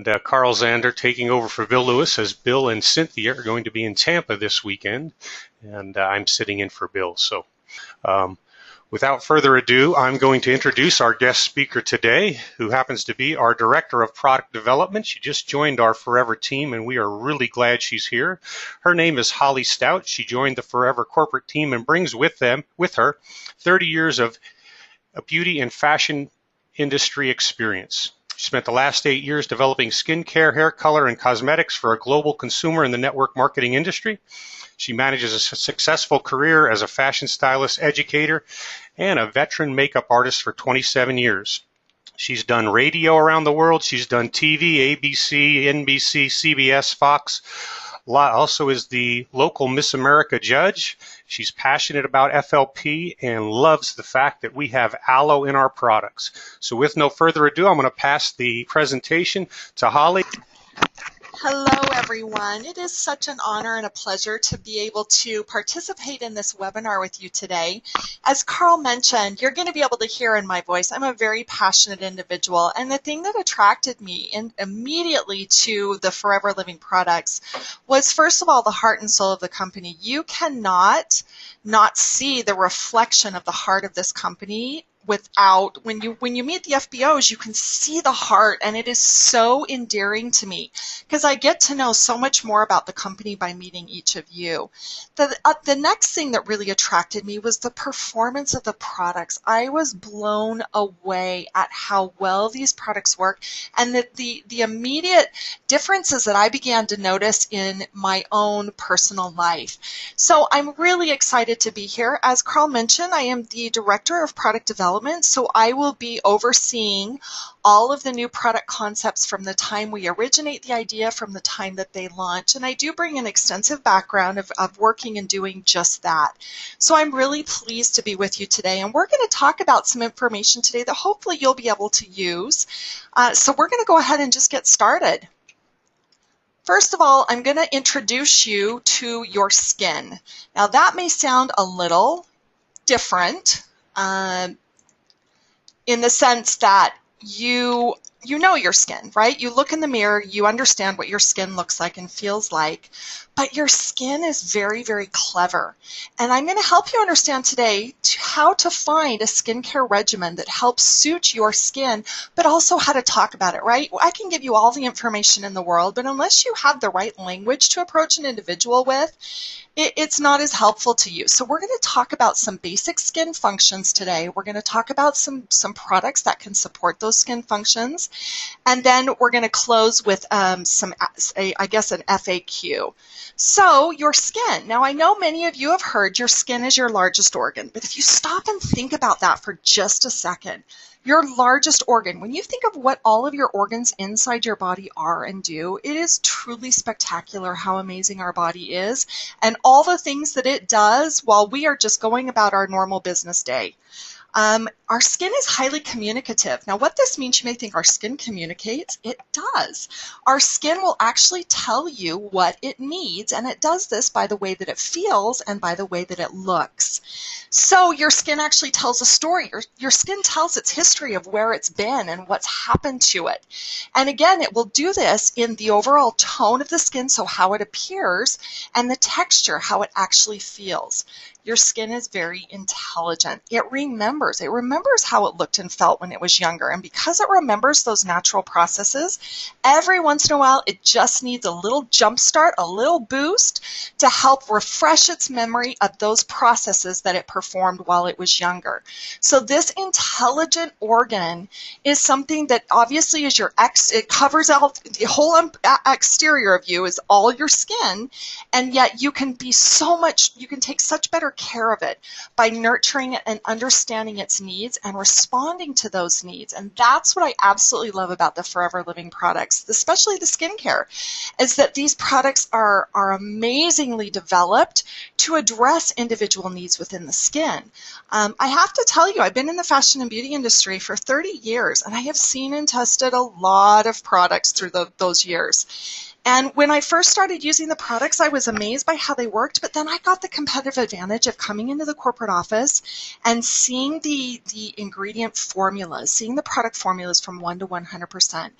and Carl Zander taking over for Bill Lewis, as Bill and Cynthia are going to be in Tampa this weekend, and I'm sitting in for Bill. So without further ado, I'm going to introduce our guest speaker today, who happens to be our Director of Product Development. She just joined our Forever team, and we are really glad she's here. Her name is Holly Stout. She joined the Forever corporate team and brings with her 30 years of beauty and fashion industry experience. She spent the last 8 years developing skincare, hair color, and cosmetics for a global consumer in the network marketing industry. She manages a successful career as a fashion stylist, educator, and a veteran makeup artist for 27 years. She's done radio around the world. She's done TV, ABC, NBC, CBS, Fox. Also is the local Miss America judge. She's passionate about FLP and loves the fact that we have aloe in our products. So with no further ado, I'm going to pass the presentation to Holly. Hello, everyone. It is such an honor and a pleasure to be able to participate in this webinar with you today. As Carl mentioned, you're going to be able to hear in my voice, I'm a very passionate individual, and the thing that attracted me immediately to the Forever Living products was, first of all, the heart and soul of the company. You cannot not see the reflection of the heart of this company without, when you meet the FBOs, you can see the heart, and it is so endearing to me because I get to know so much more about the company by meeting each of you. The next thing that really attracted me was the performance of the products. I was blown away at how well these products work, and the immediate differences that I began to notice in my own personal life. So I'm really excited to be here. As Carl mentioned, I am the Director of Product Development. So I will be overseeing all of the new product concepts from the time we originate the idea, from the time that they launch. And I do bring an extensive background of working and doing just that. So I'm really pleased to be with you today. And we're going to talk about some information today that hopefully you'll be able to use. So we're going to go ahead and just get started. First of all, I'm going to introduce you to your skin. Now that may sound a little different. In the sense that you know your skin, right? You look in the mirror, you understand what your skin looks like and feels like, but your skin is very, very clever. And I'm going to help you understand today how to find a skincare regimen that helps suit your skin, but also how to talk about it, right? I can give you all the information in the world, but unless you have the right language to approach an individual with, it's not as helpful to you. So we're going to talk about some basic skin functions today. We're going to talk about some products that can support those skin functions. And then we're going to close with I guess an FAQ. So your skin. Now I know many of you have heard your skin is your largest organ, but if you stop and think about that for just a second, your largest organ, when you think of what all of your organs inside your body are and do, it is truly spectacular how amazing our body is and all the things that it does while we are just going about our normal business day. Our skin is highly communicative. Now, what this means, you may think our skin communicates. It does. Our skin will actually tell you what it needs, and it does this by the way that it feels and by the way that it looks. So your skin actually tells a story. Your skin tells its history of where it's been and what's happened to it. And again, it will do this in the overall tone of the skin, so how it appears, and the texture, how it actually feels. Your skin is very intelligent. It remembers how it looked and felt when it was younger. And because it remembers those natural processes, every once in a while, it just needs a little jump start, a little boost to help refresh its memory of those processes that it performed while it was younger. So this intelligent organ is something that obviously is it covers out the whole exterior of you is all your skin. And yet you can take such better care of it by nurturing it and understanding its needs and responding to those needs. And that's what I absolutely love about the Forever Living products, especially the skincare, is that these products are amazingly developed to address individual needs within the skin. I have to tell you, I've been in the fashion and beauty industry for 30 years, and I have seen and tested a lot of products through those years. And when I first started using the products, I was amazed by how they worked, but then I got the competitive advantage of coming into the corporate office and seeing the ingredient formulas, seeing the product formulas from 1 to 100%.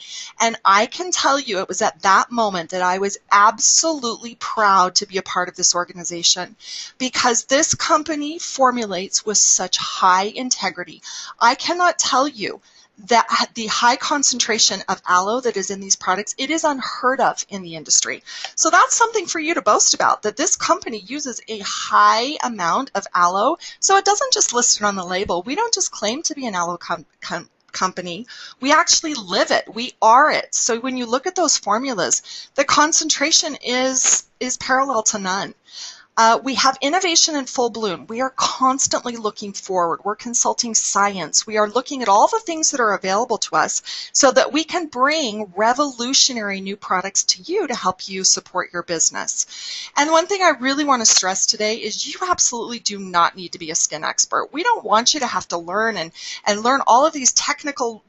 And I can tell you it was at that moment that I was absolutely proud to be a part of this organization, because this company formulates with such high integrity. I cannot tell you that the high concentration of aloe that is in these products, it is unheard of in the industry. So that's something for you to boast about, that this company uses a high amount of aloe. So it doesn't just list it on the label. We don't just claim to be an aloe company. We actually live it. We are it. So when you look at those formulas, the concentration is parallel to none. We have innovation in full bloom. We are constantly looking forward. We're consulting science. We are looking at all the things that are available to us so that we can bring revolutionary new products to you to help you support your business. And one thing I really want to stress today is you absolutely do not need to be a skin expert. We don't want you to have to learn and learn all this technical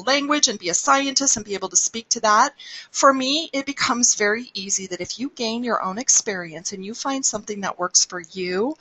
language and be a scientist and be able to speak to that. For me, it becomes very easy that if you gain your own experience and you find something that works for you,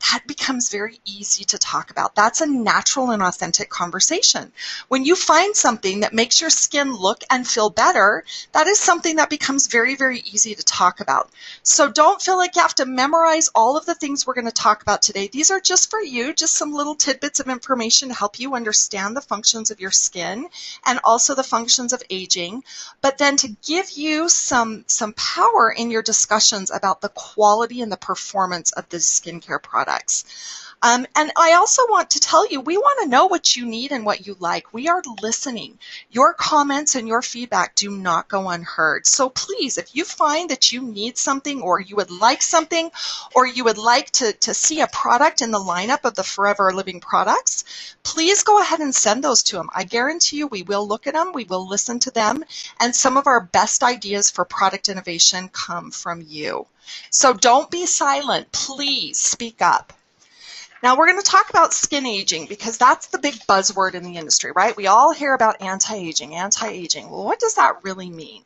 that becomes very easy to talk about. That's a natural and authentic conversation. When you find something that makes your skin look and feel better, that is something that becomes very, very easy to talk about. So don't feel like you have to memorize all of the things we're going to talk about today. These are just for you, just some little tidbits of information to help you understand the functions of your skin and also the functions of aging, but then to give you some power in your discussions about the quality and the performance of the skincare products. And I also want to tell you, we want to know what you need and what you like. We are listening. Your comments and your feedback do not go unheard. So please, if you find that you need something or you would like something or you would like to see a product in the lineup of the Forever Living products, please go ahead and send those to them. I guarantee you we will look at them, we will listen to them, and some of our best ideas for product innovation come from you. So don't be silent. Please speak up. Now we're going to talk about skin aging because that's the big buzzword in the industry, right? We all hear about anti-aging, anti-aging. Well, what does that really mean?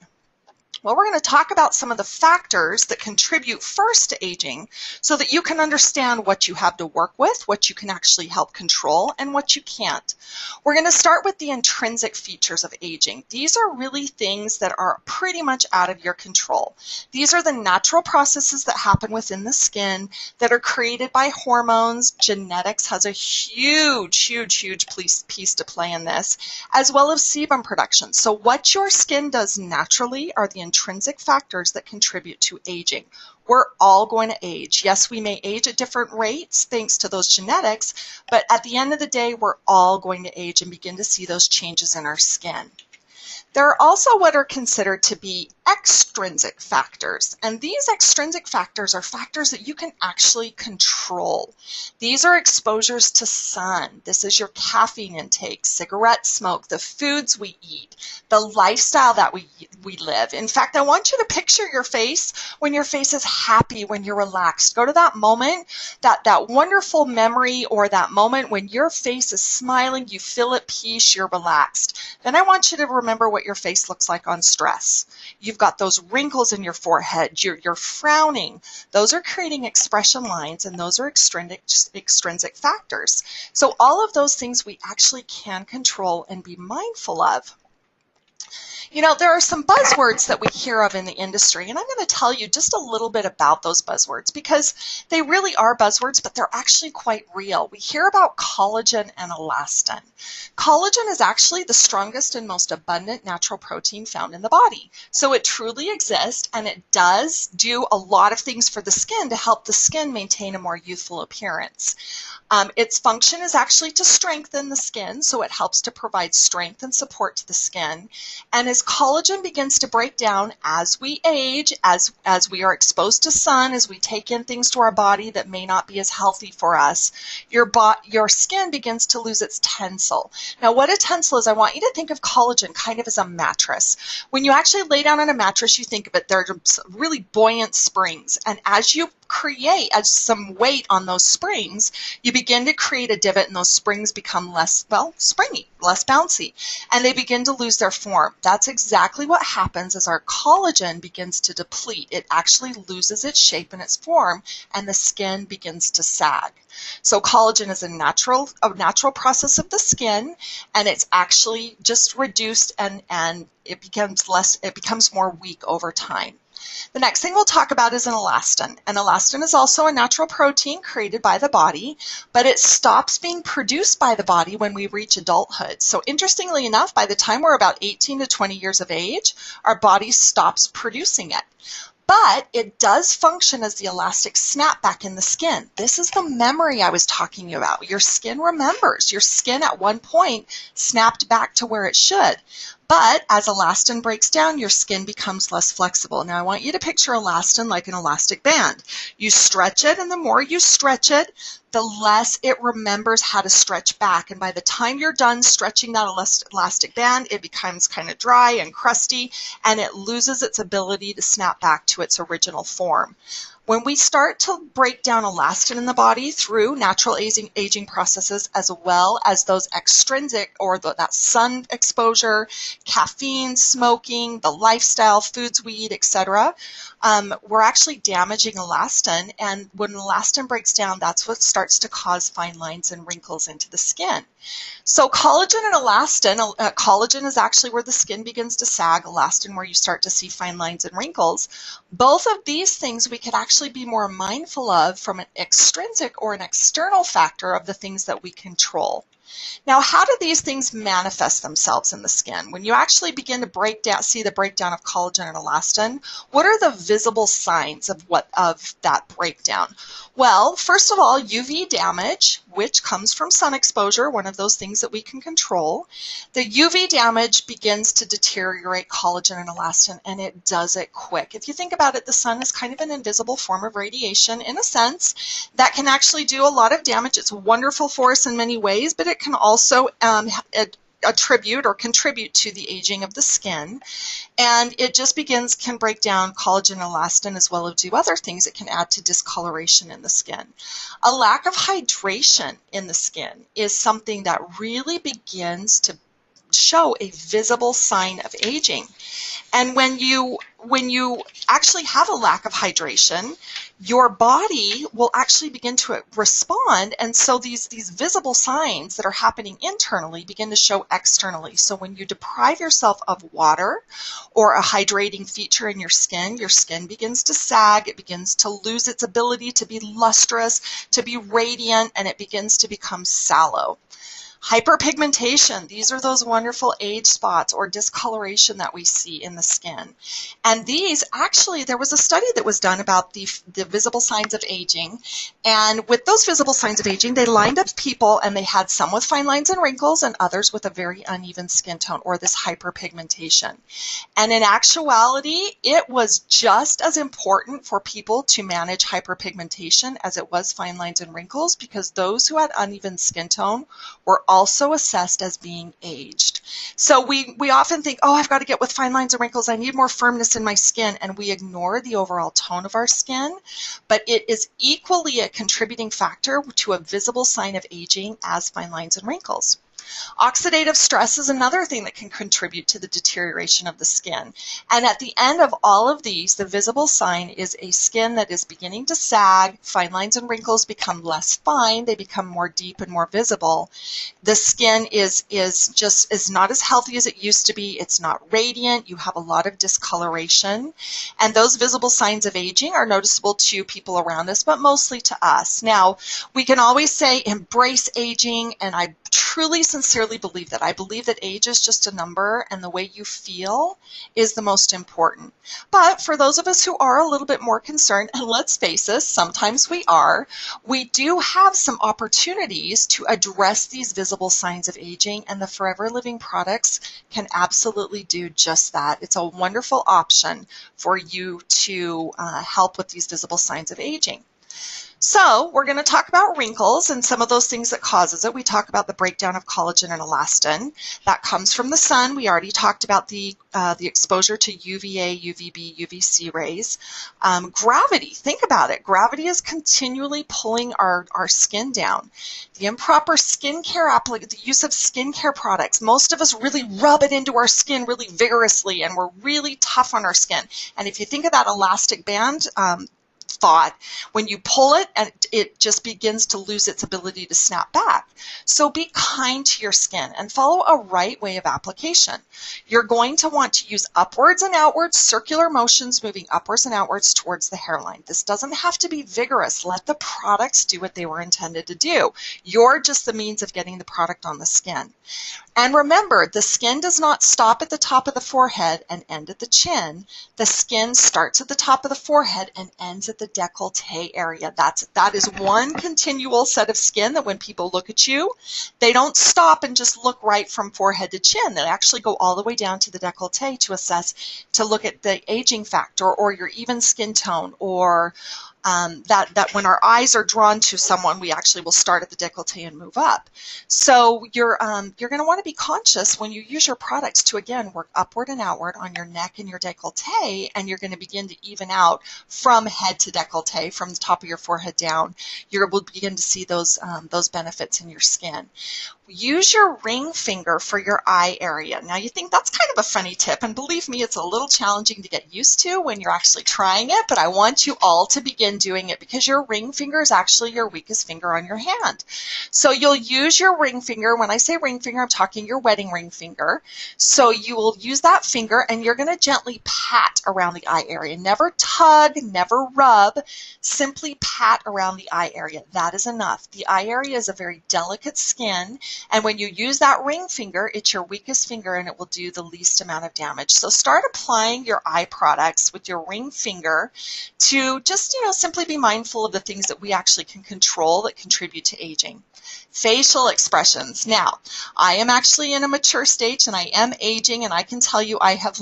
Well, we're going to talk about some of the factors that contribute first to aging so that you can understand what you have to work with, what you can actually help control, and what you can't. We're going to start with the intrinsic features of aging. These are really things that are pretty much out of your control. These are the natural processes that happen within the skin that are created by hormones. Genetics has a huge, huge, huge piece to play in this, as well as sebum production. So what your skin does naturally are the intrinsic factors that contribute to aging. We're all going to age. Yes, we may age at different rates thanks to those genetics, but at the end of the day, we're all going to age and begin to see those changes in our skin. There are also what are considered to be extrinsic factors, and these extrinsic factors are factors that you can actually control. These are exposures to sun. This is your caffeine intake, cigarette smoke, the foods we eat, the lifestyle that we live. In fact, I want you to picture your face when your face is happy, when you're relaxed. Go to that moment, that wonderful memory, or that moment when your face is smiling, you feel at peace, you're relaxed. Then I want you to remember what your face looks like on stress. You've got those wrinkles in your forehead, you're frowning. Those are creating expression lines, and those are extrinsic factors. So all of those things we actually can control and be mindful of. You know, there are some buzzwords that we hear of in the industry, and I'm going to tell you just a little bit about those buzzwords because they really are buzzwords, but they're actually quite real. We hear about collagen and elastin. Collagen is actually the strongest and most abundant natural protein found in the body. So it truly exists, and it does do a lot of things for the skin to help the skin maintain a more youthful appearance. Its function is actually to strengthen the skin, so it helps to provide strength and support to the skin. And as collagen begins to break down as we age, as we are exposed to sun, as we take in things to our body that may not be as healthy for us, your skin begins to lose its tensile. Now, what a tensile is, I want you to think of collagen kind of as a mattress. When you actually lay down on a mattress, you think of it, there are really buoyant springs. And as you create, as some weight on those springs, you begin to create a divot and those springs become less, well, springy, less bouncy, and they begin to lose their form. That's exactly what happens as our collagen begins to deplete. It actually loses its shape and its form, and the skin begins to sag. So collagen is a natural process of the skin, and it's actually just reduced, and it becomes more weak over time. The next thing we'll talk about is an elastin. An elastin is also a natural protein created by the body, but it stops being produced by the body when we reach adulthood. So interestingly enough, by the time we're about 18 to 20 years of age, our body stops producing it. But it does function as the elastic snapback in the skin. This is the memory I was talking about. Your skin remembers. Your skin at one point snapped back to where it should. But as elastin breaks down, your skin becomes less flexible. Now I want you to picture elastin like an elastic band. You stretch it, and the more you stretch it, the less it remembers how to stretch back. And by the time you're done stretching that elastic band, it becomes kind of dry and crusty, and it loses its ability to snap back to its original form. When we start to break down elastin in the body through natural aging processes, as well as those extrinsic, or that sun exposure, caffeine, smoking, the lifestyle, foods we eat, etc., we're actually damaging elastin. And when elastin breaks down, that's what starts to cause fine lines and wrinkles into the skin. So collagen and elastin, collagen is actually where the skin begins to sag, elastin where you start to see fine lines and wrinkles. Both of these things we could actually be more mindful of from an extrinsic or an external factor of the things that we control. Now, how do these things manifest themselves in the skin? When you actually begin to see the breakdown of collagen and elastin, what are the visible signs of that breakdown? Well, first of all, UV damage, which comes from sun exposure, one of those things that we can control. The UV damage begins to deteriorate collagen and elastin, and it does it quick. If you think about it, the sun is kind of an invisible form of radiation in a sense that can actually do a lot of damage. It's wonderful for us in many ways, but it can also attribute or contribute to the aging of the skin, and it just can break down collagen and elastin, as well as do other things. It can add to discoloration in the skin. A lack of hydration in the skin is something that really begins to show a visible sign of aging. And when you actually have a lack of hydration, your body will actually begin to respond, and so these visible signs that are happening internally begin to show externally. So when you deprive yourself of water or a hydrating feature in your skin begins to sag, it begins to lose its ability to be lustrous, to be radiant, and it begins to become sallow. Hyperpigmentation, these are those wonderful age spots or discoloration that we see in the skin. And these, actually, there was a study that was done about the visible signs of aging. And with those visible signs of aging, they lined up people, and they had some with fine lines and wrinkles and others with a very uneven skin tone, or this hyperpigmentation. And in actuality, it was just as important for people to manage hyperpigmentation as it was fine lines and wrinkles, because those who had uneven skin tone were also assessed as being aged. So we often think, oh, I've got to get with fine lines and wrinkles, I need more firmness in my skin, and we ignore the overall tone of our skin. But it is equally a contributing factor to a visible sign of aging as fine lines and wrinkles. Oxidative stress is another thing that can contribute to the deterioration of the skin. And at the end of all of these, the visible sign is a skin that is beginning to sag, fine lines and wrinkles become less fine, they become more deep and more visible. The skin is not as healthy as it used to be, it's not radiant, you have a lot of discoloration. And those visible signs of aging are noticeable to people around us, but mostly to us. Now, we can always say embrace aging, and I truly, sincerely believe that. I believe that age is just a number, and the way you feel is the most important. But for those of us who are a little bit more concerned, and let's face it, sometimes we do have some opportunities to address these visible signs of aging, and the Forever Living products can absolutely do just that. It's a wonderful option for you to help with these visible signs of aging. So we're going to talk about wrinkles and some of those things that causes it. We talk about the breakdown of collagen and elastin. That comes from the sun. We already talked about the exposure to UVA, UVB, UVC rays. Gravity, think about it. Gravity is continually pulling our skin down. The improper skincare the use of skincare products. Most of us really rub it into our skin really vigorously, and we're really tough on our skin. And if you think of that elastic band, thought, when you pull it, and it just begins to lose its ability to snap back. So be kind to your skin and follow a right way of application. You're going to want to use upwards and outwards, circular motions moving upwards and outwards towards the hairline. This doesn't have to be vigorous. Let the products do what they were intended to do. You're just the means of getting the product on the skin. And remember, the skin does not stop at the top of the forehead and end at the chin. The skin starts at the top of the forehead and ends at the décolleté area. That is one continual set of skin that when people look at you, they don't stop and just look right from forehead to chin. They actually go all the way down to the décolleté to look at the aging factor or your even skin tone, or that when our eyes are drawn to someone, we actually will start at the décolleté and move up. So you're going to want to be conscious when you use your products to, again, work upward and outward on your neck and your décolleté, and you're going to begin to even out from head to décolleté, from the top of your forehead down. You will begin to see those benefits in your skin. Use your ring finger for your eye area. Now you think that's kind of a funny tip, and believe me, it's a little challenging to get used to when you're actually trying it, but I want you all to begin doing it because your ring finger is actually your weakest finger on your hand. So you'll use your ring finger. When I say ring finger, I'm talking your wedding ring finger. So you will use that finger and you're going to gently pat around the eye area. Never tug, never rub, simply pat around the eye area. That is enough. The eye area is a very delicate skin, and when you use that ring finger, it's your weakest finger and it will do the least amount of damage. So start applying your eye products with your ring finger to just, simply be mindful of the things that we actually can control that contribute to aging. Facial expressions. Now, I am actually in a mature stage and I am aging, and I can tell you I have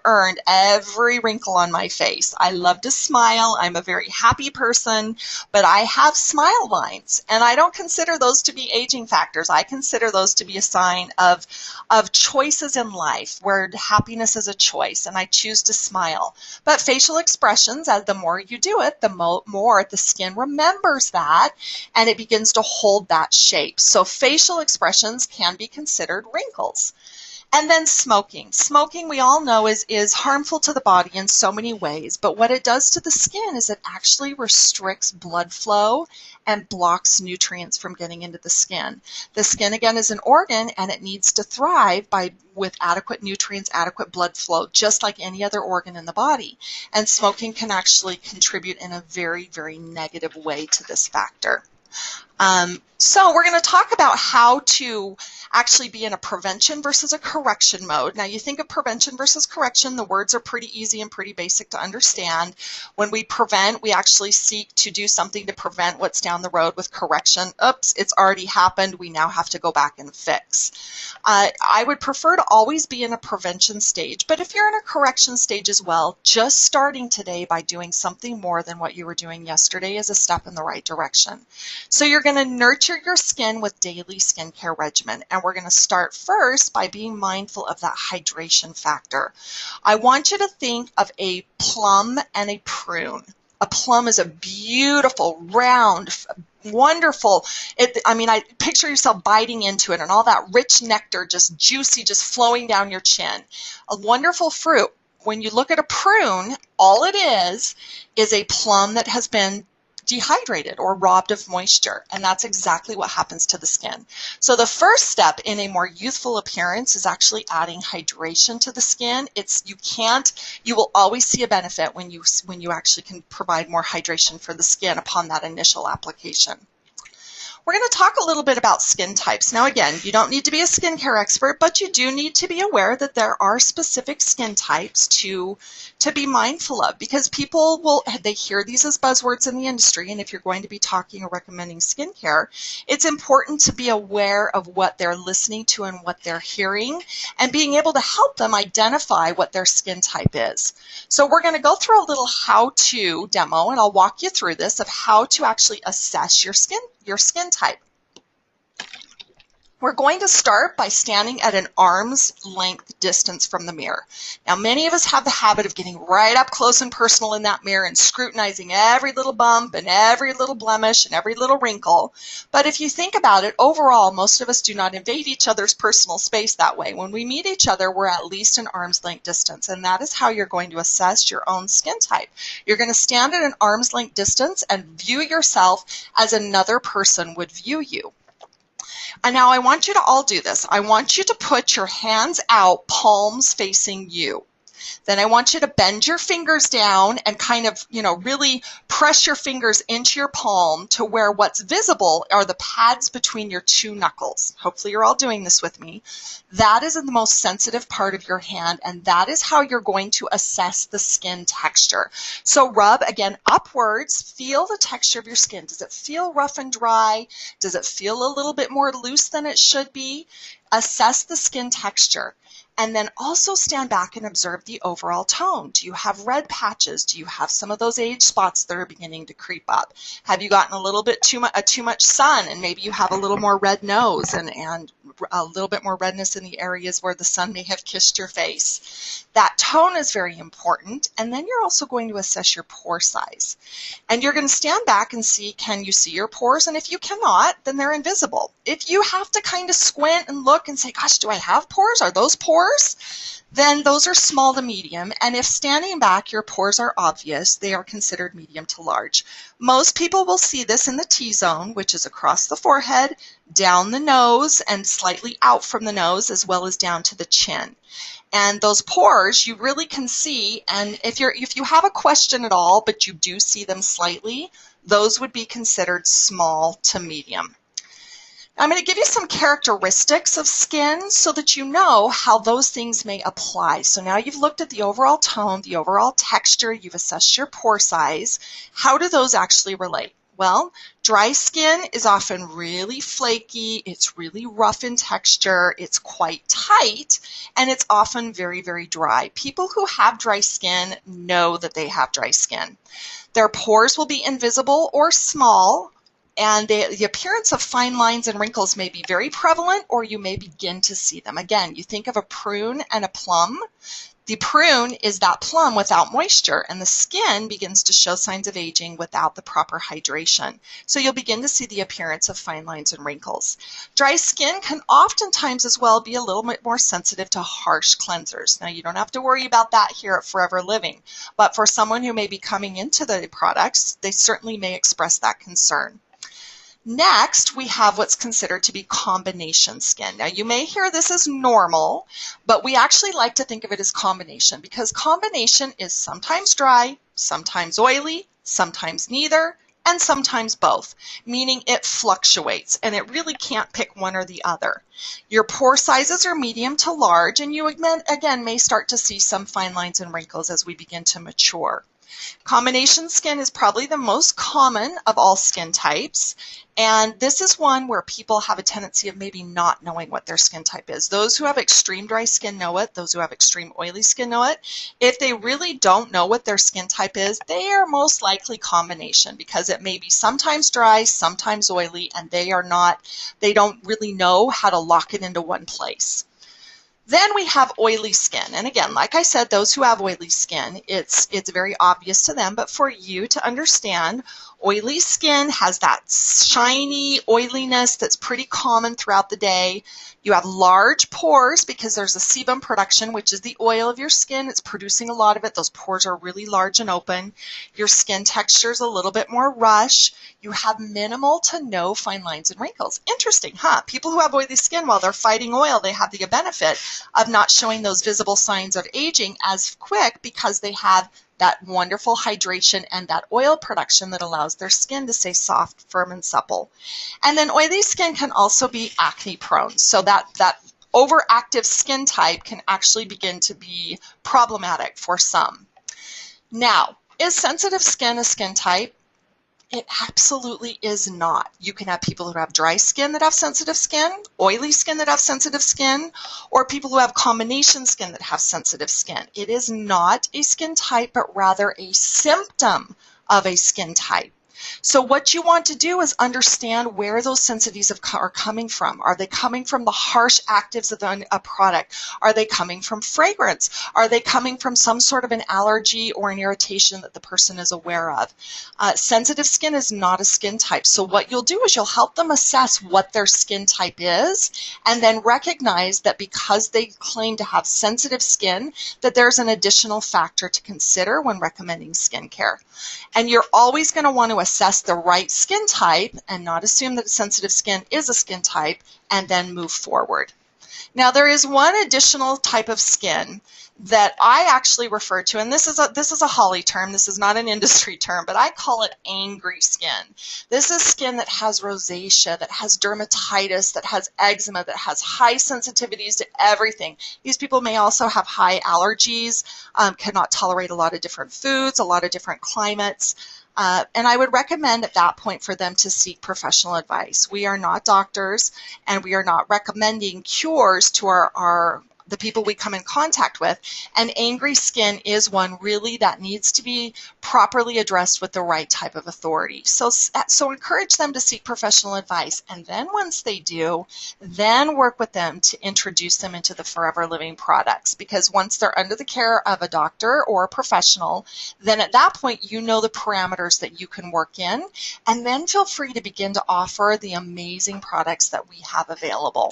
earned every wrinkle on my face. I love to smile. I'm a very happy person, but I have smile lines, and I don't consider those to be aging factors. I consider those to be a sign of choices in life where happiness is a choice, and I choose to smile. But facial expressions, as the more you do it, the more the skin remembers that, and it begins to hold that shape. So facial expressions can be considered wrinkles. And then smoking. Smoking, we all know, is harmful to the body in so many ways, but what it does to the skin is it actually restricts blood flow and blocks nutrients from getting into the skin. The skin, again, is an organ, and it needs to thrive with adequate nutrients, adequate blood flow, just like any other organ in the body. And smoking can actually contribute in a very, very negative way to this factor. So we're going to talk about how to actually be in a prevention versus a correction mode. Now, you think of prevention versus correction, the words are pretty easy and pretty basic to understand. When we prevent, we actually seek to do something to prevent what's down the road. With correction, oops, it's already happened, we now have to go back and fix. I would prefer to always be in a prevention stage, but if you're in a correction stage as well, just starting today by doing something more than what you were doing yesterday is a step in the right direction. So you're going to nurture your skin with daily skincare regimen, and we're going to start first by being mindful of that hydration factor. I want you to think of a plum and a prune. A plum is a beautiful, round, wonderful, I picture yourself biting into it and all that rich nectar, just juicy, just flowing down your chin. A wonderful fruit. When you look at a prune, all it is a plum that has been dehydrated or robbed of moisture, and that's exactly what happens to the skin. So the first step in a more youthful appearance is actually adding hydration to the skin. You will always see a benefit when you actually can provide more hydration for the skin upon that initial application. we're going to talk a little bit about skin types. Now, again, you don't need to be a skincare expert, but you do need to be aware that there are specific skin types to be mindful of, because they hear these as buzzwords in the industry, and if you're going to be talking or recommending skincare, it's important to be aware of what they're listening to and what they're hearing, and being able to help them identify what their skin type is. So we're going to go through a little how-to demo, and I'll walk you through this of how to actually assess your skin type. We're going to start by standing at an arm's length distance from the mirror. Now, many of us have the habit of getting right up close and personal in that mirror and scrutinizing every little bump and every little blemish and every little wrinkle. But if you think about it, overall, most of us do not invade each other's personal space that way. When we meet each other, we're at least an arm's length distance, and that is how you're going to assess your own skin type. You're going to stand at an arm's length distance and view yourself as another person would view you. And now I want you to all do this. I want you to put your hands out, palms facing you. Then I want you to bend your fingers down and kind of, really press your fingers into your palm to where what's visible are the pads between your two knuckles. Hopefully you're all doing this with me. That is the most sensitive part of your hand, and that is how you're going to assess the skin texture. So rub, again, upwards. Feel the texture of your skin. Does it feel rough and dry? Does it feel a little bit more loose than it should be? Assess the skin texture. And then also stand back and observe the overall tone. Do you have red patches? Do you have some of those age spots that are beginning to creep up? Have you gotten a little bit too much sun, and maybe you have a little more red nose and a little bit more redness in the areas where the sun may have kissed your face? That tone is very important. And then you're also going to assess your pore size. And you're going to stand back and see, can you see your pores? And if you cannot, then they're invisible. If you have to kind of squint and look and say, gosh, do I have pores? Are those pores? Then those are small to medium, and if standing back your pores are obvious, they are considered medium to large. Most people will see this in the T-zone, which is across the forehead, down the nose, and slightly out from the nose, as well as down to the chin. And those pores you really can see, and if you have a question at all, but you do see them slightly, those would be considered small to medium. I'm going to give you some characteristics of skin so that you know how those things may apply. So now you've looked at the overall tone, the overall texture, you've assessed your pore size. How do those actually relate? Well, dry skin is often really flaky, it's really rough in texture, it's quite tight, and it's often very, very dry. People who have dry skin know that they have dry skin. Their pores will be invisible or small, and the appearance of fine lines and wrinkles may be very prevalent, or you may begin to see them. Again, you think of a prune and a plum. The prune is that plum without moisture, and the skin begins to show signs of aging without the proper hydration. So you'll begin to see the appearance of fine lines and wrinkles. Dry skin can oftentimes as well be a little bit more sensitive to harsh cleansers. Now, you don't have to worry about that here at Forever Living, but for someone who may be coming into the products, they certainly may express that concern. Next, we have what's considered to be combination skin. Now, you may hear this as normal, but we actually like to think of it as combination, because combination is sometimes dry, sometimes oily, sometimes neither, and sometimes both, meaning it fluctuates, and it really can't pick one or the other. Your pore sizes are medium to large, and you again may start to see some fine lines and wrinkles as we begin to mature. Combination skin is probably the most common of all skin types, and this is one where people have a tendency of maybe not knowing what their skin type is. Those who have extreme dry skin know it. Those who have extreme oily skin know it. If they really don't know what their skin type is, they are most likely combination, because it may be sometimes dry, sometimes oily, and they don't really know how to lock it into one place. Then we have oily skin. And again, like I said, those who have oily skin, it's very obvious to them. But for you to understand, oily skin has that shiny oiliness that's pretty common throughout the day. You have large pores because there's a sebum production, which is the oil of your skin. It's producing a lot of it. Those pores are really large and open. Your skin texture is a little bit more rush. You have minimal to no fine lines and wrinkles. Interesting, huh? People who have oily skin, while they're fighting oil, they have the benefit of not showing those visible signs of aging as quick because they have that wonderful hydration and that oil production that allows their skin to stay soft, firm, and supple. And then oily skin can also be acne prone. So that overactive skin type can actually begin to be problematic for some. Now, is sensitive skin a skin type? It absolutely is not. You can have people who have dry skin that have sensitive skin, oily skin that have sensitive skin, or people who have combination skin that have sensitive skin. It is not a skin type, but rather a symptom of a skin type. So what you want to do is understand where those sensitivities are coming from. Are they coming from the harsh actives of a product? Are they coming from fragrance? Are they coming from some sort of an allergy or an irritation that the person is aware of? Sensitive skin is not a skin type. So what you'll do is you'll help them assess what their skin type is, and then recognize that because they claim to have sensitive skin, that there's an additional factor to consider when recommending skincare. And you're always going to want to assess the right skin type and not assume that sensitive skin is a skin type and then move forward. Now, there is one additional type of skin that I actually refer to, and this is a Holly term, this is not an industry term, but I call it angry skin. This is skin that has rosacea, that has dermatitis, that has eczema, that has high sensitivities to everything. These people may also have high allergies, cannot tolerate a lot of different foods, a lot of different climates. And I would recommend at that point for them to seek professional advice. We are not doctors, and we are not recommending cures to the people we come in contact with, and angry skin is one really that needs to be properly addressed with the right type of authority. So encourage them to seek professional advice, and then once they do, then work with them to introduce them into the Forever Living products, because once they're under the care of a doctor or a professional, then at that point you know the parameters that you can work in, and then feel free to begin to offer the amazing products that we have available.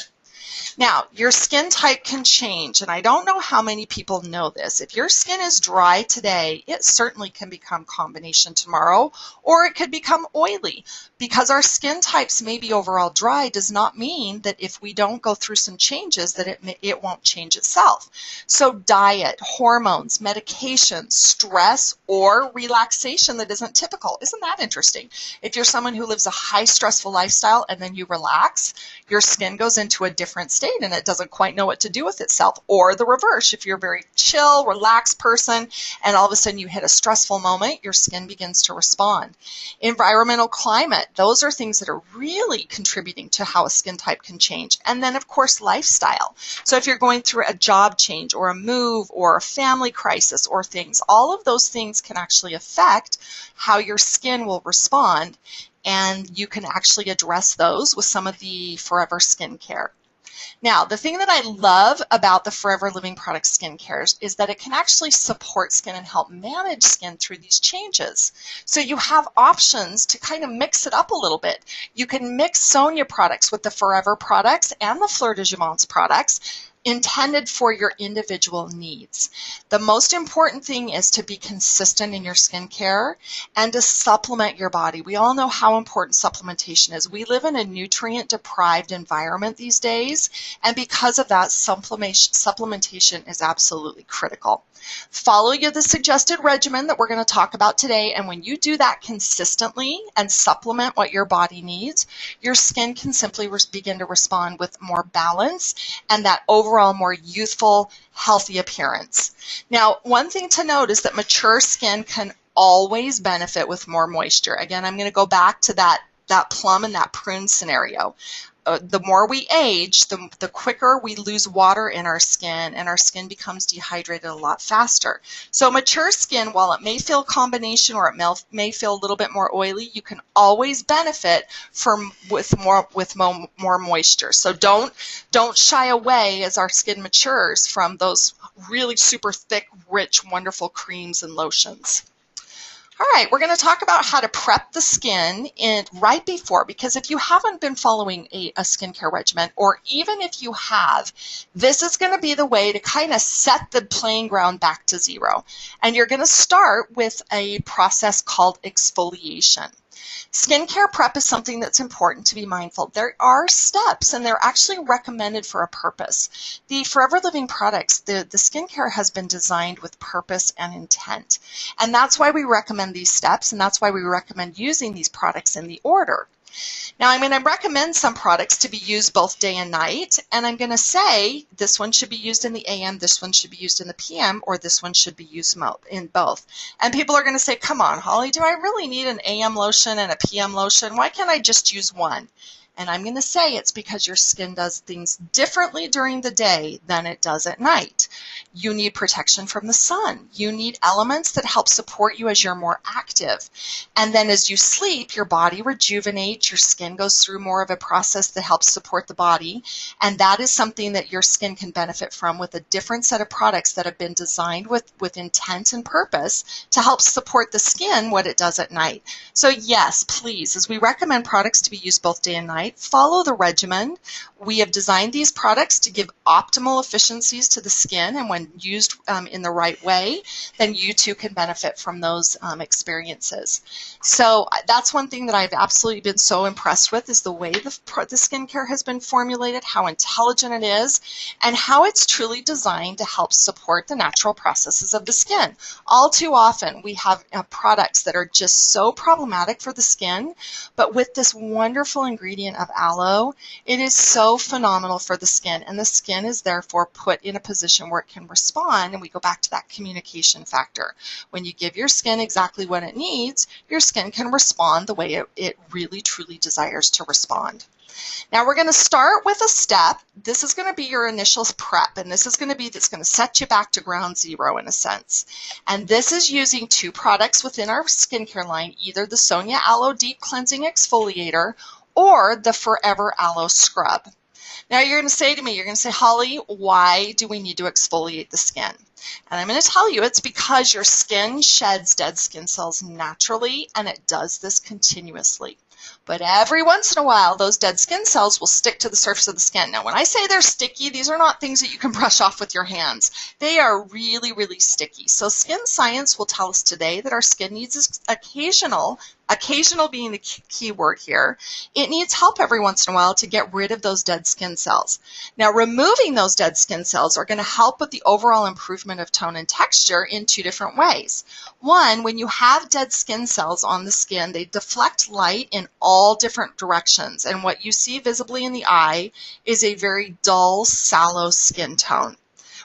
Now, your skin type can change, and I don't know how many people know this. If your skin is dry today, it certainly can become combination tomorrow, or it could become oily. Because our skin types may be overall dry does not mean that if we don't go through some changes that it won't change itself. So diet, hormones, medications, stress, or relaxation that isn't typical. Isn't that interesting? If you're someone who lives a high stressful lifestyle and then you relax, your skin goes into a different state and it doesn't quite know what to do with itself. Or the reverse, if you're a very chill, relaxed person and all of a sudden you hit a stressful moment, your skin begins to respond. Environmental climate, those are things that are really contributing to how a skin type can change. And then of course lifestyle. So if you're going through a job change or a move or a family crisis or things, all of those things can actually affect how your skin will respond, and you can actually address those with some of the Forever skincare. Now, the thing that I love about the Forever Living Product skincare is that it can actually support skin and help manage skin through these changes. So you have options to kind of mix it up a little bit. You can mix Sonia products with the Forever products and the Fleur de Jouvence products, intended for your individual needs. The most important thing is to be consistent in your skincare and to supplement your body. We all know how important supplementation is. We live in a nutrient-deprived environment these days, and because of that, supplementation is absolutely critical. Follow the suggested regimen that we're going to talk about today, and when you do that consistently and supplement what your body needs, your skin can simply begin to respond with more balance and that overall more youthful, healthy appearance. Now, one thing to note is that mature skin can always benefit with more moisture. Again, I'm going to go back to that plum and that prune scenario. The more we age, the quicker we lose water in our skin, and our skin becomes dehydrated a lot faster. So mature skin, while it may feel combination or it may feel a little bit more oily, you can always benefit with more moisture. So don't shy away as our skin matures from those really super thick, rich, wonderful creams and lotions. All right, we're going to talk about how to prep the skin right before, because if you haven't been following a skincare regimen, or even if you have, this is going to be the way to kind of set the playing ground back to zero. And you're going to start with a process called exfoliation. Skincare prep is something that's important to be mindful. There are steps, and they're actually recommended for a purpose. The Forever Living products, the skincare has been designed with purpose and intent. And that's why we recommend these steps, and that's why we recommend using these products in the order. Now, I'm going to recommend some products to be used both day and night, and I'm going to say this one should be used in the AM, this one should be used in the PM, or this one should be used in both. And people are going to say, come on, Holly, do I really need an AM lotion and a PM lotion? Why can't I just use one? And I'm going to say it's because your skin does things differently during the day than it does at night. You need protection from the sun. You need elements that help support you as you're more active. And then as you sleep, your body rejuvenates, your skin goes through more of a process that helps support the body. And that is something that your skin can benefit from with a different set of products that have been designed with intent and purpose to help support the skin what it does at night. So yes, please, as we recommend products to be used both day and night, follow the regimen. We have designed these products to give optimal efficiencies to the skin, and when used in the right way, then you too can benefit from those experiences. So that's one thing that I've absolutely been so impressed with is the way the skincare has been formulated, how intelligent it is, and how it's truly designed to help support the natural processes of the skin. All too often, we have products that are just so problematic for the skin, but with this wonderful ingredient of aloe, it is so phenomenal for the skin, and the skin is therefore put in a position where it can respond, and we go back to that communication factor. When you give your skin exactly what it needs, your skin can respond the way it really truly desires to respond. Now we're going to start with a step. This is going to be your initial prep, and this is going to set you back to ground zero in a sense. And this is using two products within our skincare line, either the Sonia Aloe Deep Cleansing Exfoliator or the Forever Aloe Scrub. Now you're going to say to me, Holly, why do we need to exfoliate the skin? And I'm going to tell you it's because your skin sheds dead skin cells naturally, and it does this continuously. But every once in a while, those dead skin cells will stick to the surface of the skin. Now, when I say they're sticky, these are not things that you can brush off with your hands. They are really, really sticky. So skin science will tell us today that our skin needs occasional being the key word here, it needs help every once in a while to get rid of those dead skin cells. Now, removing those dead skin cells are going to help with the overall improvement of tone and texture in two different ways. One, when you have dead skin cells on the skin, they deflect light in all different directions, and what you see visibly in the eye is a very dull, sallow skin tone.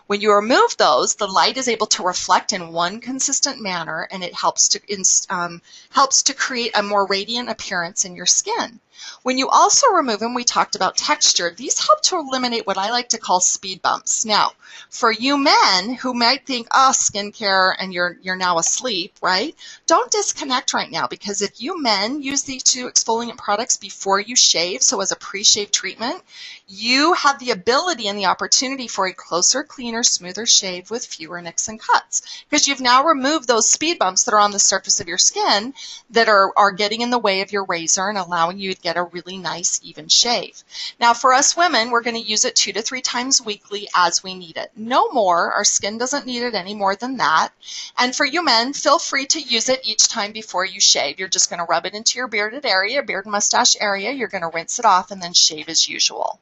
When you remove those, the light is able to reflect in one consistent manner, and it helps to create a more radiant appearance in your skin. When you also remove them, we talked about texture. These help to eliminate what I like to call speed bumps. Now, for you men who might think, oh, skincare, and you're now asleep, right? Don't disconnect right now, because if you men use these two exfoliant products before you shave, so as a pre-shave treatment, you have the ability and the opportunity for a closer, cleaner, smoother shave with fewer nicks and cuts, because you've now removed those speed bumps that are on the surface of your skin that are getting in the way of your razor and allowing you to get a really nice, even shave. Now, for us women, we're going to use it 2 to 3 times weekly as we need it. No more. Our skin doesn't need it any more than that. And for you men, feel free to use it each time before you shave. You're just going to rub it into your bearded area, beard and mustache area. You're going to rinse it off and then shave as usual.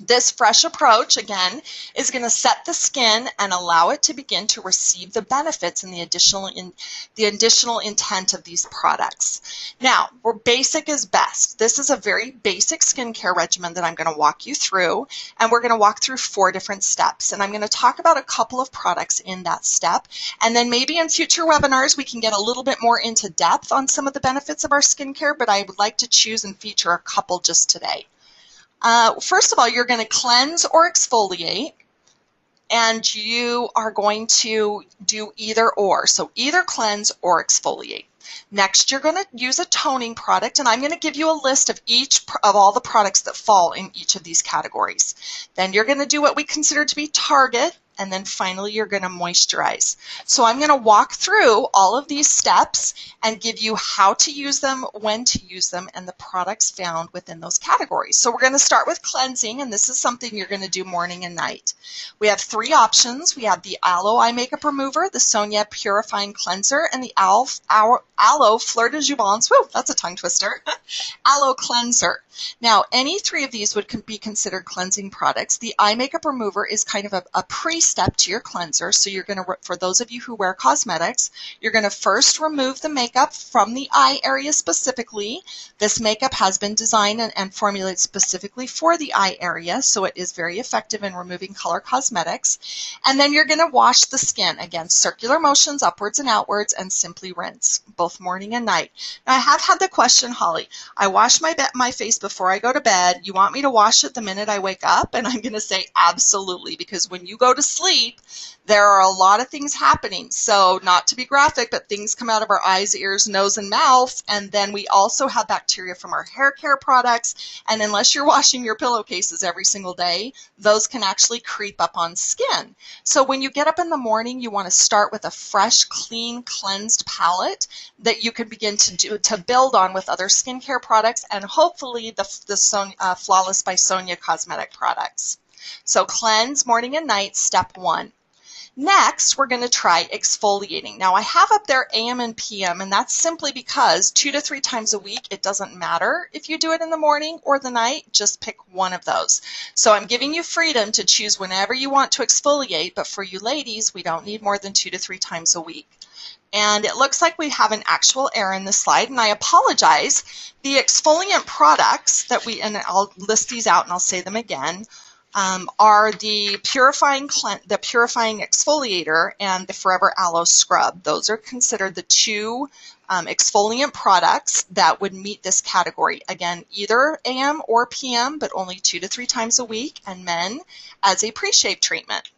This fresh approach, again, is going to set the skin and allow it to begin to receive the benefits and the additional intent of these products. Now, where basic is best. This is a very basic skincare regimen that I'm going to walk you through, and we're going to walk through 4 different steps. And I'm going to talk about a couple of products in that step, and then maybe in future webinars we can get a little bit more into depth on some of the benefits of our skincare, but I would like to choose and feature a couple just today. First of all, you're going to cleanse or exfoliate, and you are going to do either or. So either cleanse or exfoliate. Next, you're going to use a toning product, and I'm going to give you a list of all the products that fall in each of these categories. Then you're going to do what we consider to be target, and then finally you're going to moisturize. So I'm going to walk through all of these steps and give you how to use them, when to use them, and the products found within those categories. So we're going to start with cleansing, and this is something you're going to do morning and night. We have three options. We have the Aloe Eye Makeup Remover, the Sonia Purifying Cleanser, and the Aloe Fleur de Jouvence, woo, that's a tongue twister, Aloe Cleanser. Now, any three of these would be considered cleansing products. The eye makeup remover is kind of a pre-step to your cleanser. So you're going to, for those of you who wear cosmetics, you're going to first remove the makeup from the eye area specifically. This makeup has been designed and formulated specifically for the eye area, so it is very effective in removing color cosmetics. And then you're going to wash the skin. Again, circular motions, upwards and outwards, and simply rinse, both morning and night. Now, I have had the question, Holly, I wash my face before I go to bed. You want me to wash it the minute I wake up? And I'm going to say absolutely, because when you go to sleep, there are a lot of things happening. So not to be graphic, but things come out of our eyes, ears, nose, and mouth. And then we also have bacteria from our hair care products. And unless you're washing your pillowcases every single day, those can actually creep up on skin. So when you get up in the morning, you want to start with a fresh, clean, cleansed palette that you can begin to build on with other skincare products and hopefully the Flawless by Sonia cosmetic products. So cleanse morning and night, step one. Next, we're going to try exfoliating. Now, I have up there AM and PM, and that's simply because 2 to 3 times a week, it doesn't matter if you do it in the morning or the night, just pick one of those. So I'm giving you freedom to choose whenever you want to exfoliate, but for you ladies, we don't need more than 2 to 3 times a week. And it looks like we have an actual error in this slide, and I apologize. The exfoliant products that and I'll list these out and I'll say them again, are the purifying exfoliator and the Forever Aloe Scrub. Those are considered the two exfoliant products that would meet this category. Again, either AM or PM, but only 2 to 3 times a week, and men as a pre-shave treatment.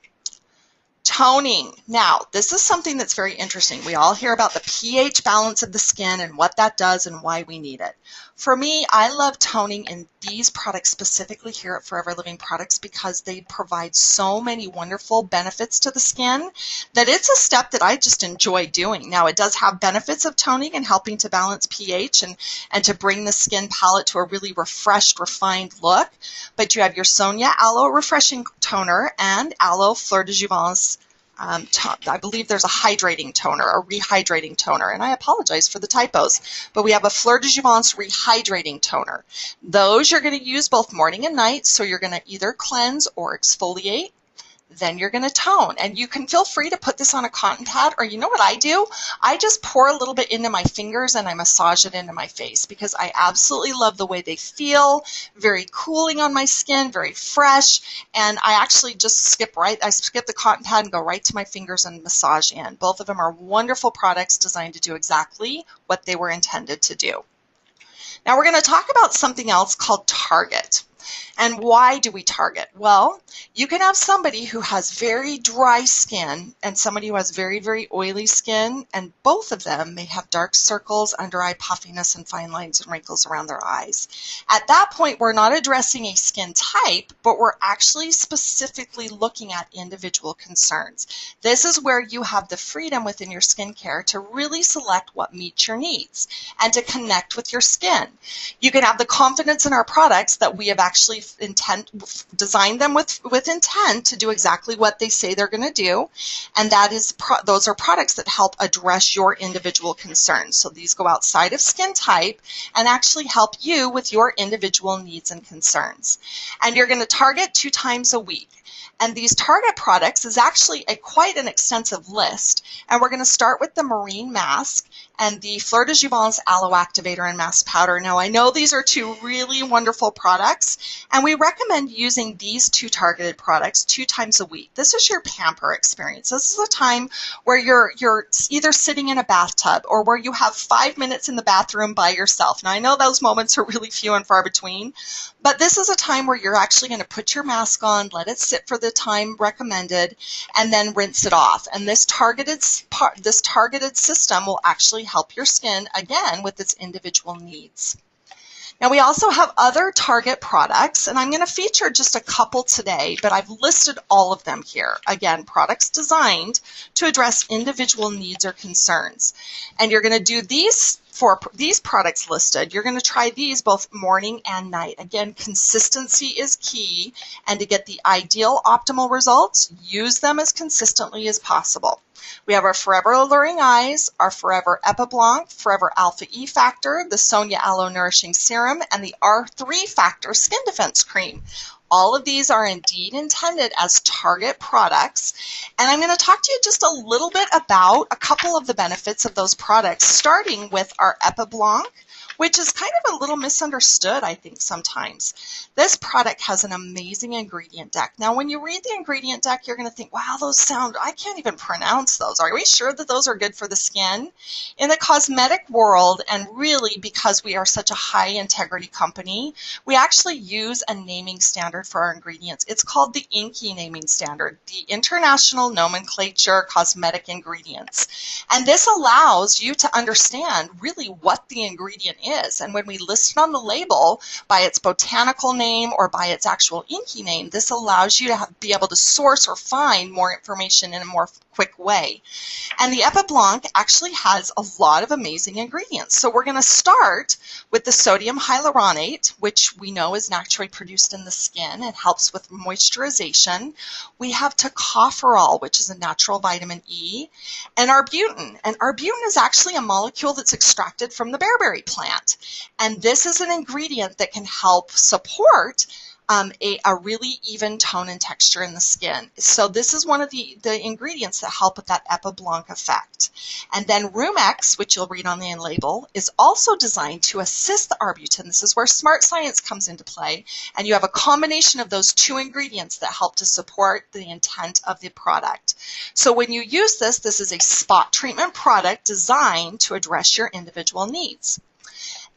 Toning. Now, this is something that's very interesting. We all hear about the pH balance of the skin and what that does and why we need it. For me, I love toning in these products specifically here at Forever Living Products because they provide so many wonderful benefits to the skin that it's a step that I just enjoy doing. Now, it does have benefits of toning and helping to balance pH and to bring the skin palette to a really refreshed, refined look. But you have your Sonia Aloe Refreshing Toner and Aloe Fleur de Jouvence. I believe there's a hydrating toner, a rehydrating toner, and I apologize for the typos, but we have a Fleur de Jouvence rehydrating toner. Those you're going to use both morning and night, so you're going to either cleanse or exfoliate. Then you're going to tone, and you can feel free to put this on a cotton pad, or you know what I do? I just pour a little bit into my fingers and I massage it into my face because I absolutely love the way they feel, very cooling on my skin, very fresh, and I actually just skip the cotton pad and go right to my fingers and massage in. Both of them are wonderful products designed to do exactly what they were intended to do. Now we're going to talk about something else called Target. And why do we target? Well, you can have somebody who has very dry skin and somebody who has very, very oily skin, and both of them may have dark circles, under eye puffiness, and fine lines and wrinkles around their eyes. At that point, we're not addressing a skin type, but we're actually specifically looking at individual concerns. This is where you have the freedom within your skincare to really select what meets your needs and to connect with your skin. You can have the confidence in our products that we have actually designed them with intent to do exactly what they say they're going to do, and that is those are products that help address your individual concerns. So these go outside of skin type and actually help you with your individual needs and concerns. And you're going to target 2 times a week. And these Target products is actually quite an extensive list. And we're going to start with the Marine Mask and the Fleur de Jouvence Aloe Activator and Mask Powder. Now, I know these are 2 really wonderful products, and we recommend using these 2 targeted products 2 times a week. This is your pamper experience. This is a time where you're either sitting in a bathtub or where you have 5 minutes in the bathroom by yourself. Now, I know those moments are really few and far between, but this is a time where you're actually going to put your mask on, let it sit for the time recommended, and then rinse it off. And this targeted system will actually help your skin, again, with its individual needs. Now we also have other Target products, and I'm going to feature just a couple today, but I've listed all of them here. Again, products designed to address individual needs or concerns. And you're going to do these for these products listed. You're going to try these both morning and night. Again, consistency is key, and to get the ideal optimal results, use them as consistently as possible. We have our Forever Alluring Eyes, our Forever Epiblanc, Forever Alpha E Factor, the Sonia Aloe Nourishing Serum, and the R3 Factor Skin Defense Cream. All of these are indeed intended as Target products, and I'm going to talk to you just a little bit about a couple of the benefits of those products, starting with our Epiblanc, which is kind of a little misunderstood, I think, sometimes. This product has an amazing ingredient deck. Now, when you read the ingredient deck, you're going to think, wow, those sound, I can't even pronounce those. Are we sure that those are good for the skin? In the cosmetic world, and really because we are such a high integrity company, we actually use a naming standard for our ingredients. It's called the INCI naming standard, the International Nomenclature Cosmetic Ingredients. And this allows you to understand really what the ingredient is. And when we list it on the label by its botanical name or by its actual INCI name, this allows you to be able to source or find more information in a more quick way. And the Epiblanc actually has a lot of amazing ingredients. So we're going to start with the sodium hyaluronate, which we know is naturally produced in the skin. It helps with moisturization. We have tocopherol, which is a natural vitamin E, and arbutin. And arbutin is actually a molecule that's extracted from the bearberry plant. And this is an ingredient that can help support a really even tone and texture in the skin. So this is one of the ingredients that help with that Epiblanc effect. And then Rumex, which you'll read on the label, is also designed to assist the arbutin. This is where smart science comes into play. And you have a combination of those two ingredients that help to support the intent of the product. So when you use this, this is a spot treatment product designed to address your individual needs.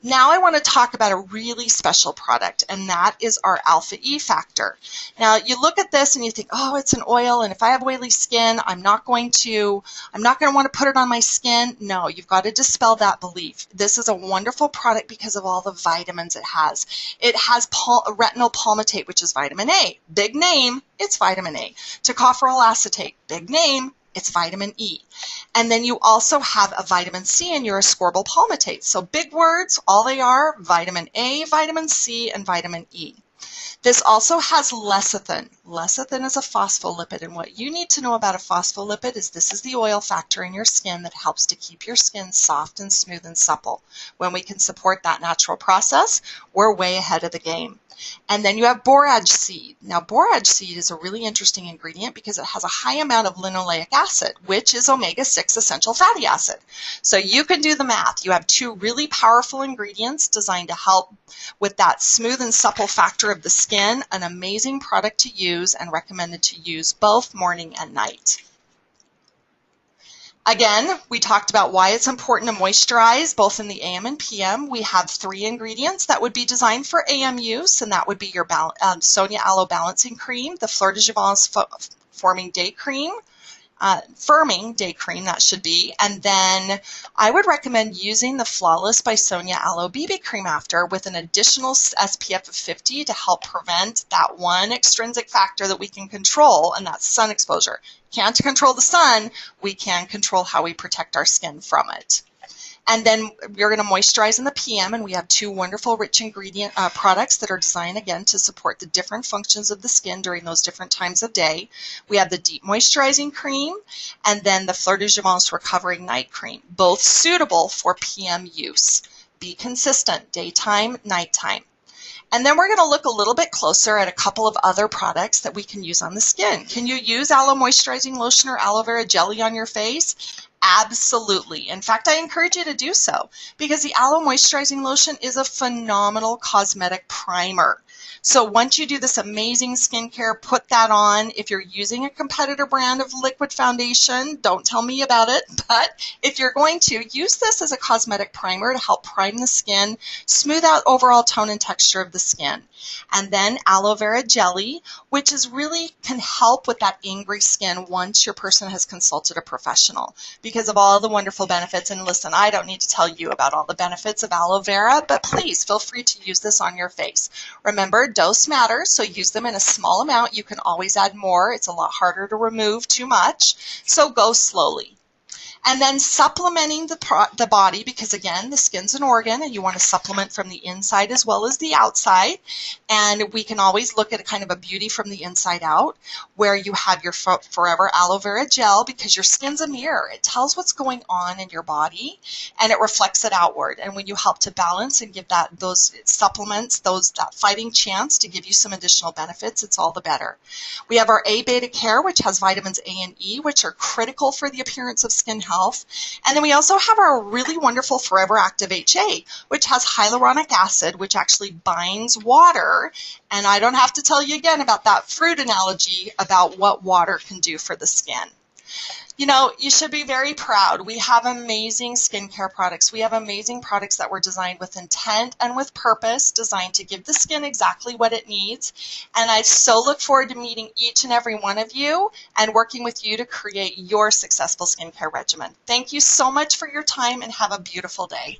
Now I want to talk about a really special product, and that is our Alpha E Factor. Now you look at this and you think, oh, it's an oil, and if I have oily skin, I'm not going to want to put it on my skin. No, you've got to dispel that belief. This is a wonderful product because of all the vitamins it has. It has retinol palmitate, which is vitamin A. Big name, it's vitamin A. Tocopherol acetate, big name, it's vitamin E. And then you also have a vitamin C in your ascorbyl palmitate. So big words, all they are, vitamin A, vitamin C, and vitamin E. This also has lecithin. Lecithin is a phospholipid, and what you need to know about a phospholipid is this is the oil factor in your skin that helps to keep your skin soft and smooth and supple. When we can support that natural process, we're way ahead of the game. And then you have borage seed. Now, borage seed is a really interesting ingredient because it has a high amount of linoleic acid, which is omega-6 essential fatty acid. So you can do the math. You have two really powerful ingredients designed to help with that smooth and supple factor of the skin. An amazing product to use and recommended to use both morning and night. Again, we talked about why it's important to moisturize both in the AM and PM. We have 3 ingredients that would be designed for AM use, and that would be your Sonia Aloe Balancing Cream, the Fleur de Jouvence Firming Day Cream, that should be. And then I would recommend using the Flawless by Sonia Aloe BB Cream after with an additional SPF of 50 to help prevent that one extrinsic factor that we can control, and that's sun exposure. Can't control the sun, we can control how we protect our skin from it. And then you're going to moisturize in the PM, and we have 2 wonderful rich ingredient products that are designed, again, to support the different functions of the skin during those different times of day. We have the Deep Moisturizing Cream, and then the Fleur de Jouvence Recovering Night Cream, both suitable for PM use. Be consistent, daytime, nighttime. And then we're going to look a little bit closer at a couple of other products that we can use on the skin. Can you use aloe moisturizing lotion or aloe vera jelly on your face? Absolutely. In fact, I encourage you to do so because the aloe moisturizing lotion is a phenomenal cosmetic primer. So once you do this amazing skincare, put that on. If you're using a competitor brand of liquid foundation, don't tell me about it. But if you're going to, use this as a cosmetic primer to help prime the skin, smooth out overall tone and texture of the skin. And then aloe vera jelly, which is really can help with that angry skin once your person has consulted a professional because of all the wonderful benefits. And listen, I don't need to tell you about all the benefits of aloe vera, but please feel free to use this on your face. Remember, dose matters, so use them in a small amount. You can always add more. It's a lot harder to remove too much, so go slowly. And then supplementing the body, because again, the skin's an organ and you want to supplement from the inside as well as the outside. And we can always look at a kind of a beauty from the inside out, where you have your Forever Aloe Vera Gel, because your skin's a mirror. It tells what's going on in your body and it reflects it outward. And when you help to balance and give those supplements, that fighting chance to give you some additional benefits, it's all the better. We have our A Beta Care, which has vitamins A and E, which are critical for the appearance of skin health. And then we also have our really wonderful Forever Active HA, which has hyaluronic acid, which actually binds water. And I don't have to tell you again about that fruit analogy about what water can do for the skin. You know, you should be very proud. We have amazing skincare products. We have amazing products that were designed with intent and with purpose, designed to give the skin exactly what it needs. And I so look forward to meeting each and every one of you and working with you to create your successful skincare regimen. Thank you so much for your time and have a beautiful day.